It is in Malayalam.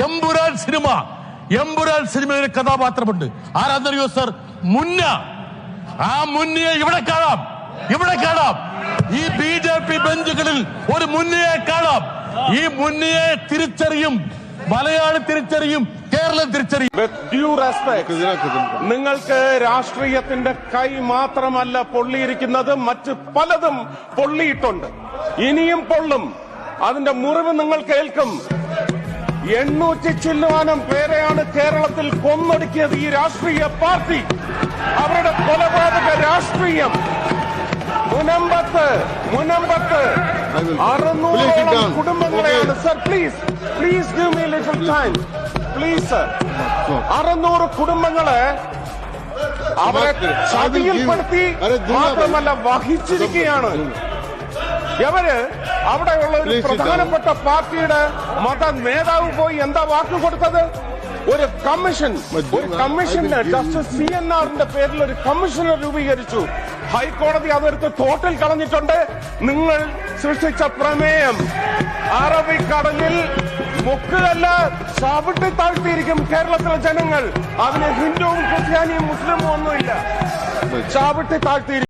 എമ്പുരാൻ സിനിമയിലെ കഥാപാത്രമുണ്ട്. ആരാധനയോ സർ? മുന്ന. ആ മുന്നയെ ഇവിടെ കാണാം. ഈ BJP ബെഞ്ചുകളിൽ ഒരു മുന്നയെ കാണാം. ഈ മുന്നയെ തിരിച്ചറിയും മലയാളി, തിരിച്ചറിയും കേരളം, തിരിച്ചറിയും. വിത്ത് ഡ്യൂ റെസ്പെക്ട്, നിങ്ങൾക്ക് രാഷ്ട്രീയത്തിന്റെ കൈ മാത്രമല്ല പൊള്ളിയിരിക്കുന്നത്, മറ്റ് പലതും പൊള്ളിയിട്ടുണ്ട്, ഇനിയും പൊള്ളും. അതിന്റെ മുറിവ് നിങ്ങൾ കേൾക്കും. 800 ചില്ലുവാനം പേരെയാണ് കേരളത്തിൽ കൊന്നൊടുക്കിയത് ഈ രാഷ്ട്രീയ പാർട്ടി. അവരുടെ കൊലപാതക രാഷ്ട്രീയം മുനമ്പത്ത് 600ഓളം കുടുംബങ്ങളെയാണ്. Sir please give me little time please sir. 600 കുടുംബങ്ങളെ അവരെ ചതിയിൽപ്പെടുത്തി മാത്രമല്ല വഹിച്ചിരിക്കുകയാണ്. ഇവര് അവിടെയുള്ള ഒരു പ്രധാനപ്പെട്ട പാർട്ടിയുടെ മത നേതാവ് പോയി എന്താ വാക്ക് കൊടുത്തത്? ഒരു കമ്മീഷന് ജസ്റ്റിസ് CNRന്റെ പേരിൽ ഒരു കമ്മീഷനെ രൂപീകരിച്ചു. ഹൈക്കോടതി അതെടുത്ത് തോട്ടിൽ കളഞ്ഞിട്ടുണ്ട്. നിങ്ങൾ സൃഷ്ടിച്ച പ്രമേയം അറബിക്കടലിൽ മുക്കുകല്ല, ചവിട്ടി താഴ്ത്തിയിരിക്കും കേരളത്തിലെ ജനങ്ങൾ. അതിന് ഹിന്ദുവും ക്രിസ്ത്യാനിയും മുസ്ലിമും ഒന്നുമില്ല, ചവിട്ടി താഴ്ത്തിയിരിക്കും.